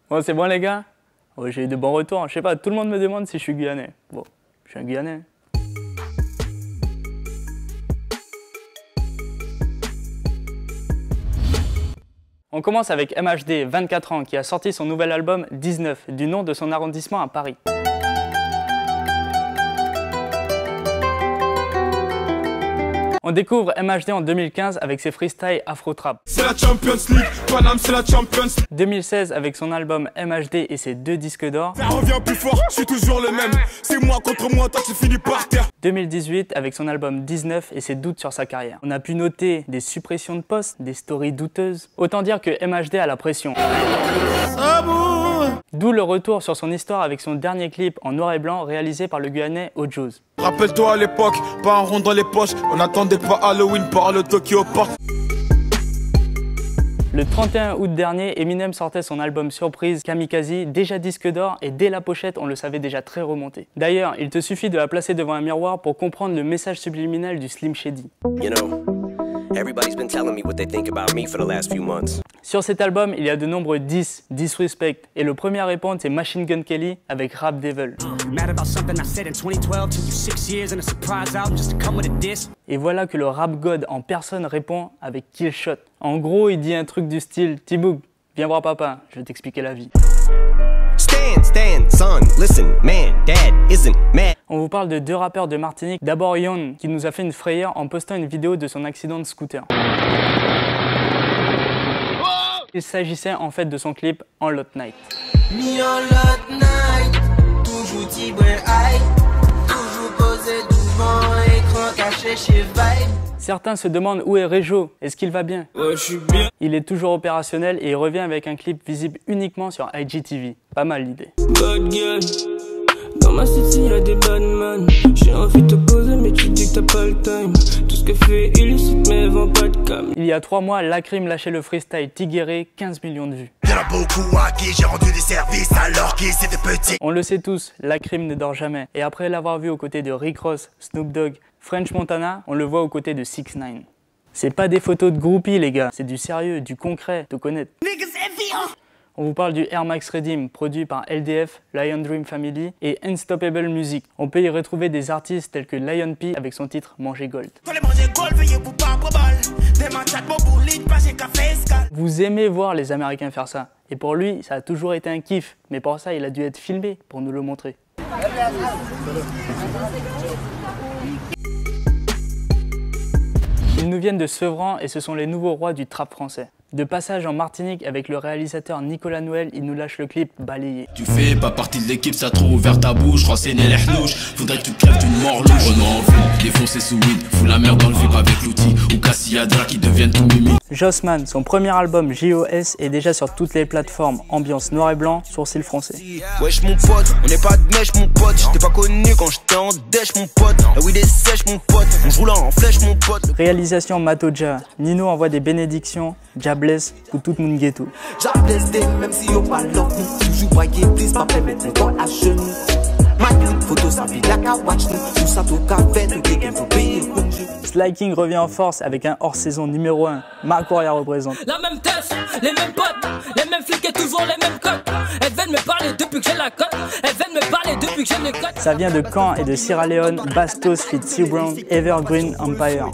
Bon, c'est bon les gars? Ouais, j'ai eu de bons retours. Je sais pas, tout le monde me demande si je suis guyanais. Bon, je suis un guyanais. On commence avec MHD, 24 ans, qui a sorti son nouvel album 19, du nom de son arrondissement à Paris. On découvre MHD en 2015 avec ses freestyles Afro-Trap. C'est la Champions League, Paname c'est la Champions League. 2016 avec son album MHD et ses 2 disques d'or. Ça revient plus fort, je suis toujours le même. C'est moi contre moi, toi tu finis par terre. 2018 avec son album 19 et ses doutes sur sa carrière. On a pu noter des suppressions de postes, des stories douteuses. Autant dire que MHD a la pression. D'où le retour sur son histoire avec son dernier clip en noir et blanc réalisé par le Guyanais Ojos. Rappelle-toi à l'époque, pas un rond dans les poches. On attendait pas Halloween par le Tokyo Park. Le 31 août dernier, Eminem sortait son album surprise Kamikaze, déjà disque d'or, et dès la pochette, on le savait déjà très remonté. D'ailleurs, il te suffit de la placer devant un miroir pour comprendre le message subliminal du Slim Shady. You know, everybody's been telling me what they think about me for the last few months. Sur cet album, il y a de nombreux disrespect, et le premier à répondre, c'est Machine Gun Kelly avec Rap Devil. Et voilà que le rap god en personne répond avec Killshot. En gros, il dit un truc du style « T-Boog, viens voir papa, je vais t'expliquer la vie ». Stand, son, listen, man, dad isn't mad. On vous parle de 2 rappeurs de Martinique. D'abord Yon, qui nous a fait une frayeur en postant une vidéo de son accident de scooter. Il s'agissait en fait de son clip En Lot Night. Toujours posé devant écran caché chez Vibe. Certains se demandent où est Réjo, est-ce qu'il va bien? Ouais, je suis bien. Il est toujours opérationnel et il revient avec un clip visible uniquement sur IGTV. Pas mal l'idée. Bad girl, dans ma city y'a des bad man. J'ai envie de te poser mais tu dis que t'as pas le time. Tout ce que fait illicite mais vend pas de cam. Il y a 3 mois, Lacrim lâchait le freestyle Tiguéré, 15 millions de vues. Y'en a beaucoup à qui j'ai rendu des services alors qu'ils étaient petits. On le sait tous, Lacrim ne dort jamais. Et après l'avoir vu aux côtés de Rick Ross, Snoop Dogg, French Montana, on le voit aux côtés de 6ix9ine. C'est pas des photos de groupies les gars, c'est du sérieux, du concret, de connaître. On vous parle du Air Max Redeem, produit par LDF, Lion Dream Family et Unstoppable Music. On peut y retrouver des artistes tels que Lion P avec son titre Manger Gold. Vous aimez voir les Américains faire ça. Et pour lui, ça a toujours été un kiff. Mais pour ça, il a dû être filmé pour nous le montrer. Ils nous viennent de Sevran et ce sont les nouveaux rois du trap français. De passage en Martinique avec le réalisateur Nicolas Noël, il nous lâche le clip Balayé. Tu fais pas partie de l'équipe, ça a trop ouvert ta bouche, renseigner les hnouches. Faudrait que tu crèves d'une mort louche. On a envie, défoncer sous weed, fous la merde dans le vip avec l'outil. Ou Cassiadra qui deviennent tout mimi. Jossman, son premier album JOS est déjà sur toutes les plateformes. Ambiance noir et blanc, sourcil français. Wesh mon pote, on n'est pas de mèche mon pote. J'étais pas connu quand j'étais en dèche mon pote. La weed est sèche mon pote, on roule en flèche mon pote. Réalisation Matoja, Nino envoie des bénédictions, Jabless pour tout le monde ghetto. Jabless dem, même si on pas l'autre, toujours voyez plus pas permettre un gars à genoux. Ma photo ça fait la ka watch nous, tout ça tout ka fait, nous dégaine pour payer pour jeu. Sly King revient en force avec un hors-saison numéro 1. Macoria représente. La même tête, les mêmes potes, les mêmes flics et toujours les mêmes cotes. Elles viennent me parler depuis que j'ai la cote. Elles viennent me parler depuis que j'ai les cotes. Ça vient de Caen et de Sierra Leone, Bastos feat. C-Brown, Evergreen Empire.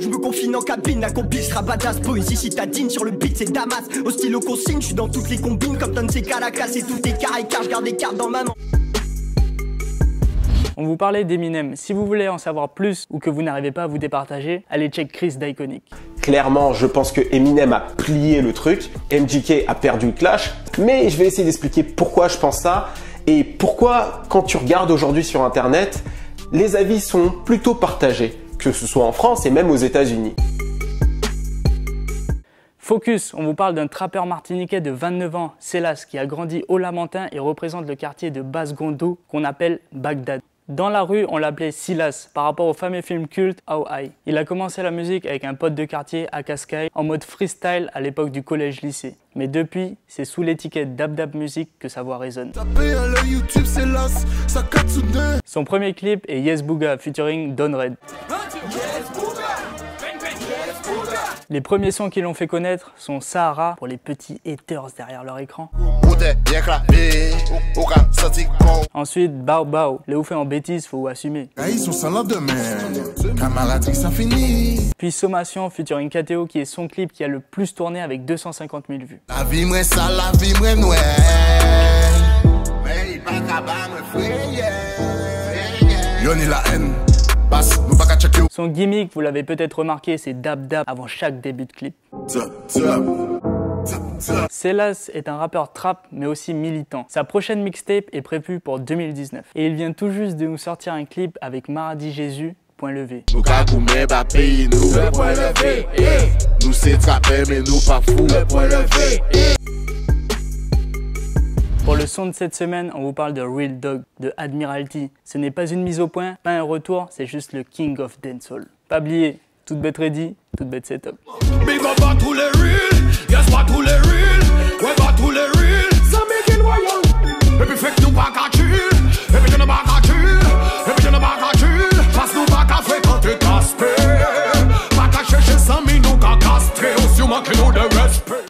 Je me confine en cabine, accompli, je rabadasse, poésie citadine, sur le beat c'est Damas, au stylo consigne, je suis dans toutes les combines, comme dans ces Caracas et toutes les carrés, car je garde des cartes dans ma main. On vous parlait d'Eminem. Si vous voulez en savoir plus ou que vous n'arrivez pas à vous départager, allez check Chris d'Iconic. Clairement, je pense que Eminem a plié le truc, MGK a perdu le clash, mais je vais essayer d'expliquer pourquoi je pense ça et pourquoi, quand tu regardes aujourd'hui sur Internet, les avis sont plutôt partagés, que ce soit en France et même aux États-Unis. Focus, on vous parle d'un trappeur martiniquais de 29 ans, Célas, qui a grandi au Lamentin et représente le quartier de Basse-Gondo qu'on appelle Bagdad. Dans la rue, on l'appelait Silas, par rapport au fameux film culte How High. Il a commencé la musique avec un pote de quartier, Akaskai, en mode freestyle à l'époque du collège-lycée. Mais depuis, c'est sous l'étiquette Dab Music que sa voix résonne. Son premier clip est Yes Booga featuring Don Red. Les premiers sons qui l'ont fait connaître sont Sahara pour les petits haters derrière leur écran. Ensuite, Bao Bao, les oufs en bêtises, faut assumer. Puis Sommation featuring KTO qui est son clip qui a le plus tourné avec 250 000 vues. La vie m'est sale, la vie m'est noire. Mais il pas capable de Yoni la haine. Son gimmick, vous l'avez peut-être remarqué, c'est Dab Dab avant chaque début de clip. Célas est un rappeur trap mais aussi militant. Sa prochaine mixtape est prévue pour 2019. Et il vient tout juste de nous sortir un clip avec Maradi Jésus, point levé. Nous cagoumé ba pays nous le point levé. Nous c'est trapé mais nous pas fou le point levé. Pour le son de cette semaine, on vous parle de Real Dog, de Admiralty. Ce n'est pas une mise au point, pas un retour, c'est juste le King of Dancehall. Pas oublier, toute bête ready, toute bête setup. Big up à tous les real, yes pas tous les real. Ouais,